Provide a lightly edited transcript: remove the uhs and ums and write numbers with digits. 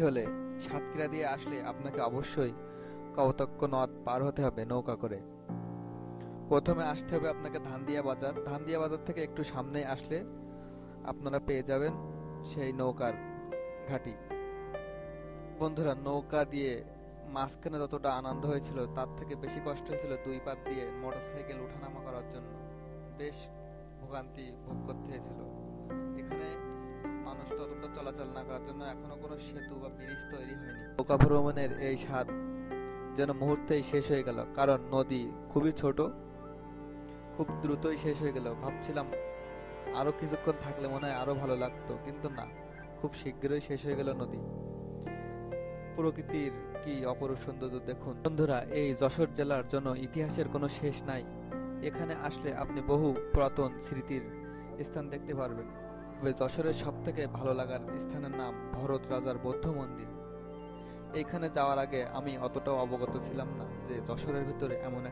হলে সাতক্ষীরা দিয়ে আসলে আপনাকে অবশ্যই কপোতাক্ষ নদ পার হতে হবে নৌকা করে। প্রথমে আসতে হবে আপনাকে ধানদিয়া বাজার। ধানদিয়া বাজার থেকে একটু সামনে আসলে আপনারা পেয়ে যাবেন সেই নৌকার ঘাঁটি। বন্ধুরা, নৌকা দিয়ে মাঝখানে যতটা আনন্দ হয়েছিল তার থেকে বেশি কষ্ট হয়েছিল দুই পার দিয়ে মোটরসাইকেল ওঠানামা করার জন্য। বেশ ভোগান্তি ভোগ করতে হয়েছিল। এখানে মানুষ ততটা চলাচল না করার জন্য এখনো কোনো সেতু বা ব্রিজ তৈরি হয়নি। নৌকা ভ্রমণের এই স্বাদ যেন মুহূর্তেই শেষ হয়ে গেল, কারণ নদী খুবই ছোট, খুব দ্রুতই শেষ হয়ে গেল। ভাবছিলাম আরো কিছুক্ষণ থাকলে মনে হয় আরো ভালো লাগতো, কিন্তু না, খুব শীঘ্রই শেষ হয়ে গেল নদী। প্রকৃতির কি অপরূপ সৌন্দর্য দেখুন বন্ধুরা। এই যশোর জেলার জন্য ইতিহাসের কোনো শেষ নাই। এখানে আসলে আপনি বহু পুরাতন স্মৃতির স্থান দেখতে পারবেন। তবে যশোরের সব থেকে ভালো লাগার স্থানের নাম ভরত রাজার বৌদ্ধ মন্দির। এইখানে যাওয়ার আগে আমি অতটাও অবগত ছিলাম না যে যশোরের ভিতরে এমন